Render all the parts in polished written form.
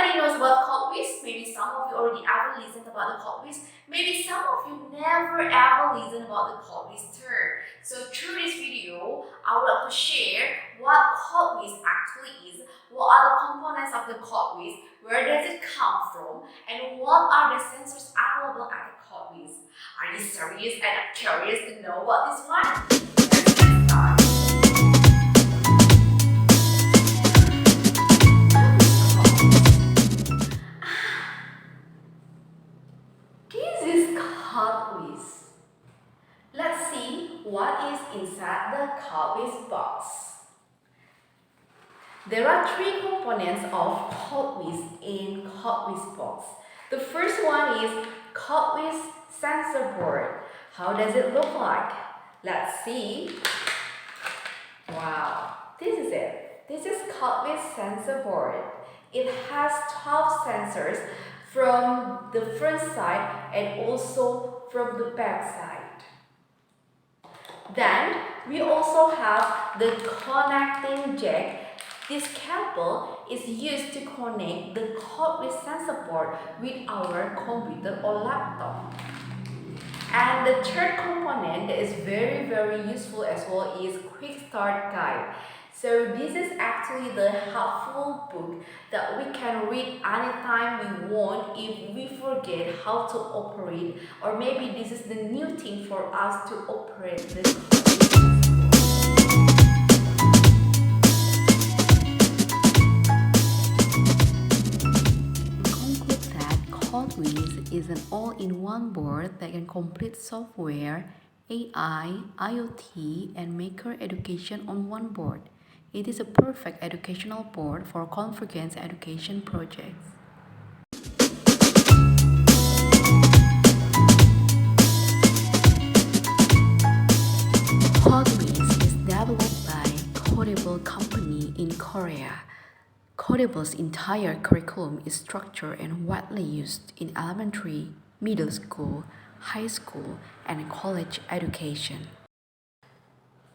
everybody knows about Codewiz. Maybe some of you already ever listened about the Codewiz. Maybe some of you never ever listened about the Codewiz term. So through this video, I would like to share what Codewiz actually is, what are the components of the Codewiz, where does it come from, and what are the sensors available at the Codewiz. Are you serious and curious to know about this one? Let's get started. This is Codewiz. Let's see what is inside the Codewiz box. There are three components of Codewiz in Codewiz box. The first one is Codewiz sensor board. How does it look like? Let's see. Wow, this is it. This is Codewiz sensor board. It has 12 sensors from the front side and also from the back side. Then we also have the connecting jack. This cable is used to connect the Codewiz sensor board with our computer or laptop. And the third component that is very useful as well is quick start guide. So this is actually the helpful book that we can read anytime we want if we forget how to operate, or maybe this is the new thing for us to operate this. Conclude that Codewiz is an all-in-one board that can complete software, AI, IoT, and maker education on one board. It is a perfect educational board for convergence education projects. Codewiz is developed by Codewiz company in Korea. Codewiz's entire curriculum is structured and widely used in elementary, middle school, high school, and college education.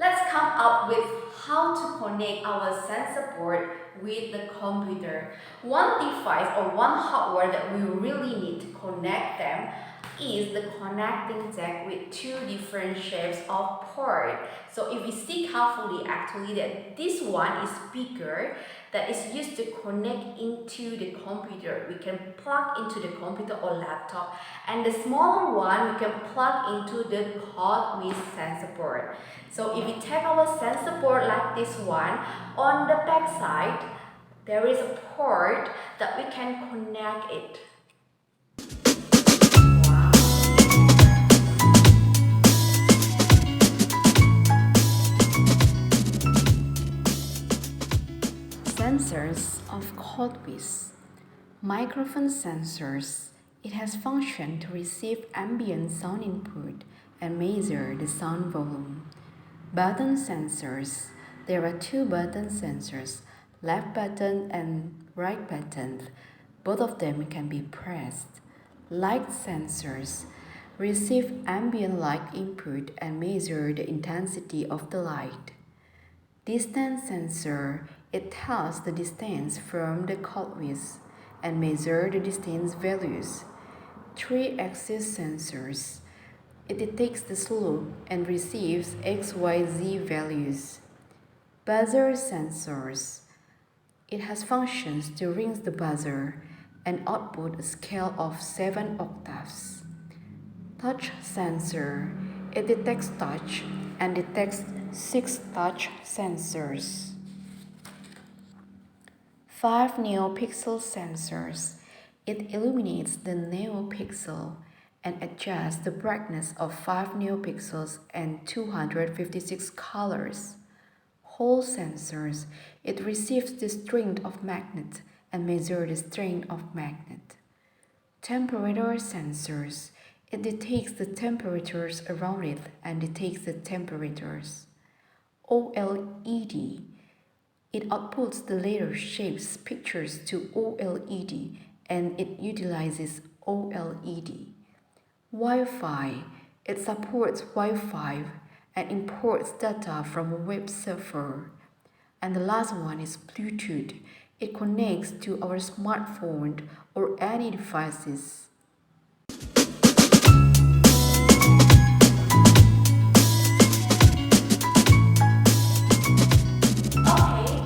Let's come up with how to connect our sensor board with the computer. One device or one hardware that we really need to connect them is the connecting jack with two different shapes of port. So if you see carefully, actually that this one is bigger, that is used to connect into the computer. We can plug into the computer or laptop, and the smaller one we can plug into the Codewiz sensor board. So if we take our sensor board like this one, on the back side there is a port that we can connect it. Sensors of Codewiz. Microphone sensors. It has function to receive ambient sound input and measure the sound volume. Button sensors. There are two button sensors, left button and right button. Both of them can be pressed. Light sensors. Receive ambient light input and measure the intensity of the light. Distance sensor. It tells the distance from the Codewiz and measure the distance values. 3-axis sensors. It detects the slope and receives XYZ values. Buzzer sensors. It has functions to ring the buzzer and output a scale of 7 octaves. Touch sensor. It detects touch and detects 6 touch sensors. 5 neopixel sensors. It illuminates the neopixel and adjusts the brightness of 5 neopixels and 256 colors. Hole sensors. It receives the strength of magnet and measures the strength of magnet. Temperature sensors. It detects the temperatures around it and detects the temperatures. OLED. It outputs the later shapes pictures to OLED and it utilizes OLED. Wi-Fi. It supports Wi-Fi and imports data from a web server. And the last one is Bluetooth. It connects to our smartphone or any devices. Okay,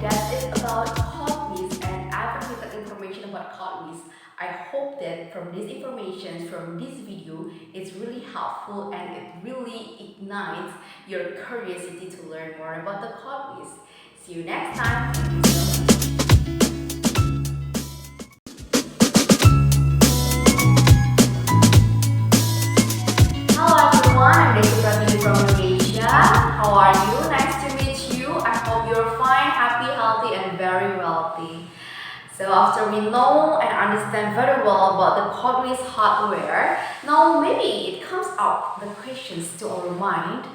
that's it about Codewiz and I've little information about Codewiz. I hope that from this information, from this video, it's really helpful and it really ignites your curiosity to learn more about the Codewiz. See you next time. Thank you so much. Hello everyone, I'm Desi from Indonesia. How are you? Nice to meet you. I hope you're fine, happy, healthy, and very wealthy. So after we know and understand very well about the Codewiz hardware, now maybe it comes up the questions to our mind.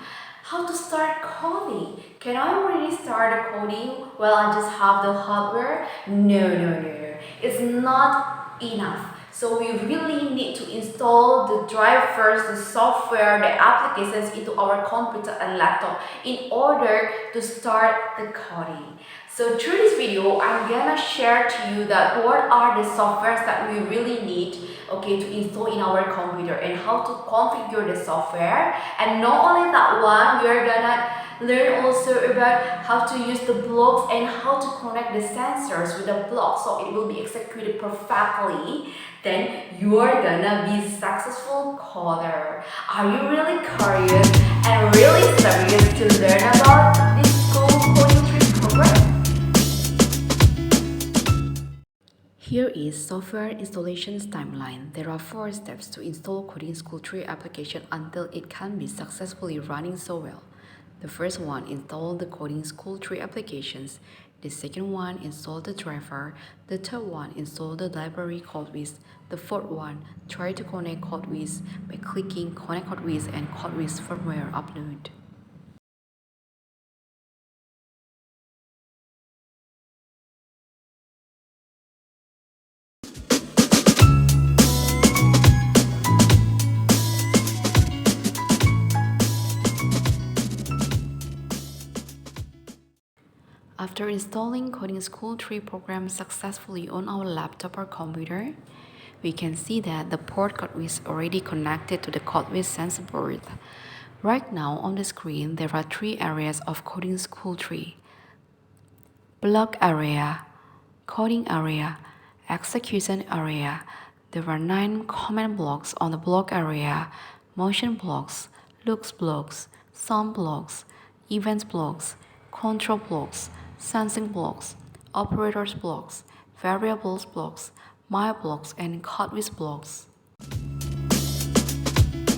How to start coding? Can I already start coding while I just have the hardware? No. It's not enough. So we really need to install the drivers, the software, the applications into our computer and laptop in order to start the coding. So through this video, I'm gonna share to you that what are the softwares that we really need, okay, to install in our computer and how to configure the software. And not only that one, we are gonna learn also about how to use the blocks and how to connect the sensors with the blocks so it will be executed perfectly. Then you are gonna be successful coder. Are you really curious and really serious to learn about this cool coding tree program? Here is software installations timeline. There are 4 steps to install Coding School 3 application until it can be successfully running so well. The first one, install the Coding School 3 applications. The second one, install the driver. The third one, install the library Codewiz. The fourth one, try to connect Codewiz by clicking Connect Codewiz and Codewiz firmware upload. After installing Coding School 3 program successfully on our laptop or computer, we can see that the port Codewiz already connected to the Codewiz sensor board. Right now on the screen, there are 3 areas of Coding School 3. Block area, coding area, execution area. There are 9 command blocks on the block area: motion blocks, looks blocks, sound blocks, events blocks, control blocks, sensing blocks, operators blocks, variables blocks, my blocks, and Codewiz blocks.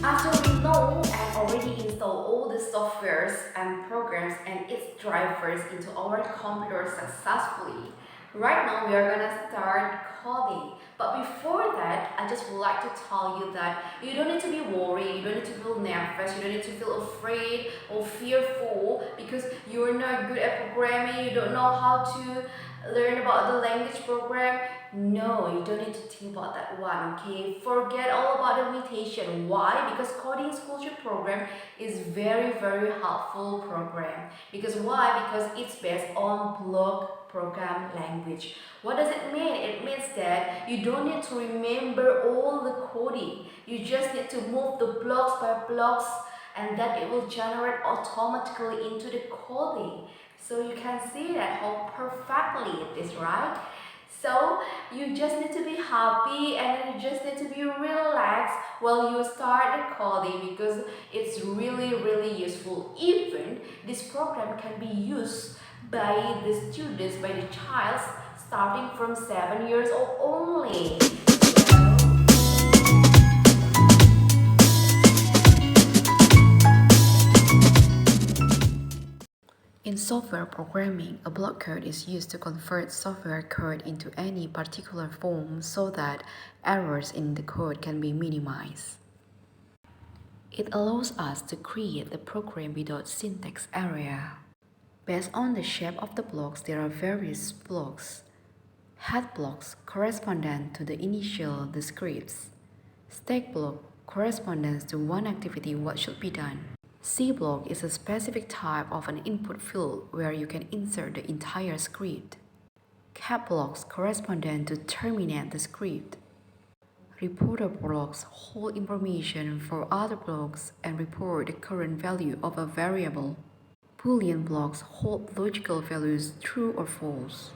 After we know and already install all the softwares and programs and its drivers into our computer successfully, right now we are gonna start coding. But before that, I just would like to tell you that you don't need to be worried, you don't need to feel nervous, you don't need to feel afraid or fearful because you're not good at programming, you don't know how to learn about the language program. No, you don't need to think about that one, okay? Forget all about the limitation. Why? Because Coding School program is very helpful program. Because why? Because it's based on block program language. What does it mean? It means that you don't need to remember all the coding. You just need to move the blocks by blocks and then it will generate automatically into the coding. So you can see that how perfectly it is, right? So you just need to be happy and you just need to be relaxed while you start the coding because it's really useful. Even this program can be used by the students, by the child starting from 7 years old only. In software programming, a block code is used to convert software code into any particular form so that errors in the code can be minimized. It allows us to create the program without syntax error. Based on the shape of the blocks, there are various blocks. Head blocks correspond to the initial the scripts. Stack block corresponds to one activity what should be done. C block is a specific type of an input field where you can insert the entire script. Cap blocks correspondent to terminate the script. Reporter blocks hold information for other blocks and report the current value of a variable. Boolean blocks hold logical values true or false.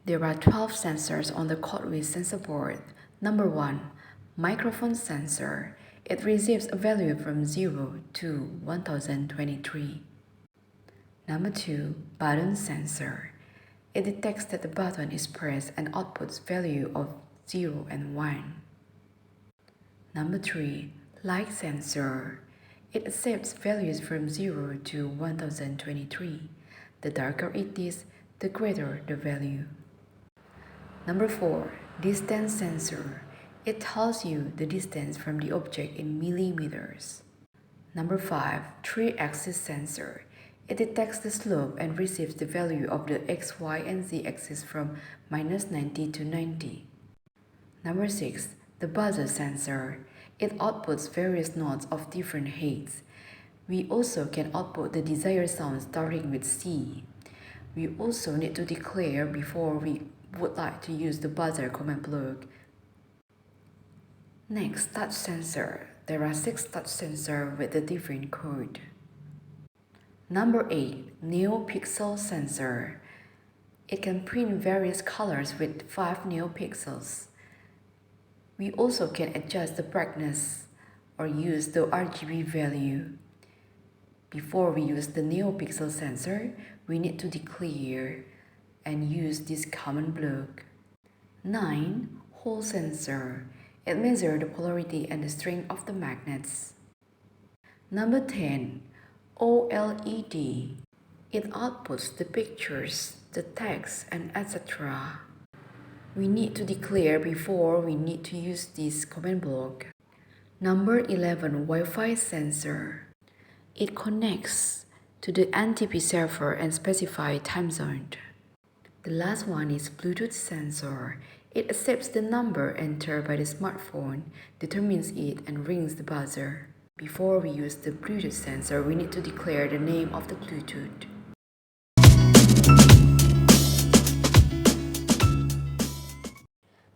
There are 12 sensors on the Codewiz sensor board. Number 1. Microphone sensor. It receives a value from 0 to 1023. Number 2. Button sensor. It detects that the button is pressed and outputs value of 0 and 1. Number 3. Light sensor. It accepts values from 0 to 1023. The darker it is, the greater the value. Number 4. Distance sensor. It tells you the distance from the object in millimeters. Number 5. 3-axis sensor. It detects the slope and receives the value of the x, y, and z axis from -90 to 90. Number 6. The buzzer sensor. It outputs various notes of different heights. We also can output the desired sound starting with C. We also need to declare before we would like to use the buzzer command block. Next, touch sensor. There are 6 touch sensors with a different code. Number 8. NeoPixel sensor. It can print various colors with 5 neopixels. We also can adjust the brightness or use the RGB value. Before we use the NeoPixel sensor, we need to declare and use this command block. 9. Hole sensor. It measures the polarity and the strength of the magnets. Number 10. OLED. It outputs the pictures, the text, and etc. We need to declare before we need to use this command block. Number 11. Wi-Fi sensor. It connects to the NTP server and specifies time zone. The last one is Bluetooth sensor. It accepts the number entered by the smartphone, determines it, and rings the buzzer. Before we use the Bluetooth sensor, we need to declare the name of the Bluetooth.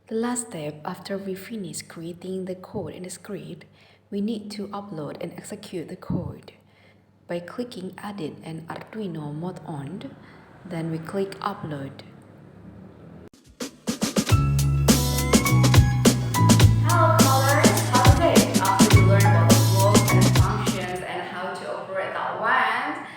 The last step after we finish creating the code in the script, we need to upload and execute the code. By clicking Edit and Arduino mode on, then we click Upload. Hello colors, how's it? After you learn about the blocks and functions and how to operate that one,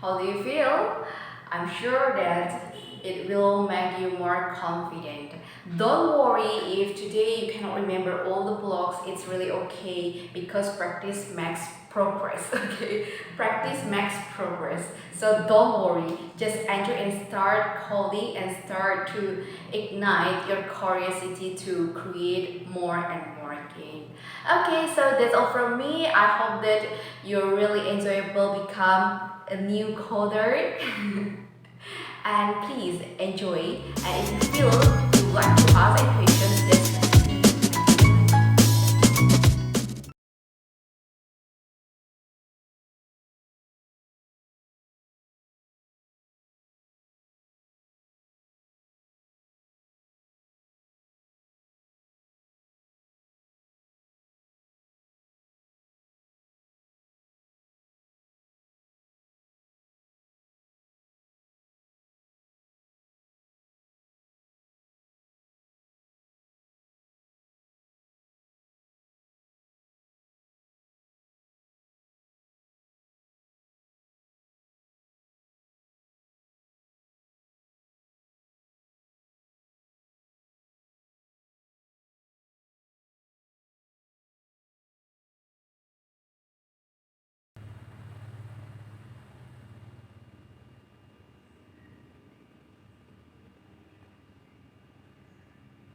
how do you feel? I'm sure that it will make you more confident. Don't worry if today you cannot remember all the blocks, it's really okay because practice makes progress, okay? Practice makes progress. So don't worry, just enjoy and start coding and start to ignite your curiosity to create more and more again. Okay, so that's all from me. I hope that you're really enjoyable become a new coder. And please enjoy, and if you feel you like to ask a question,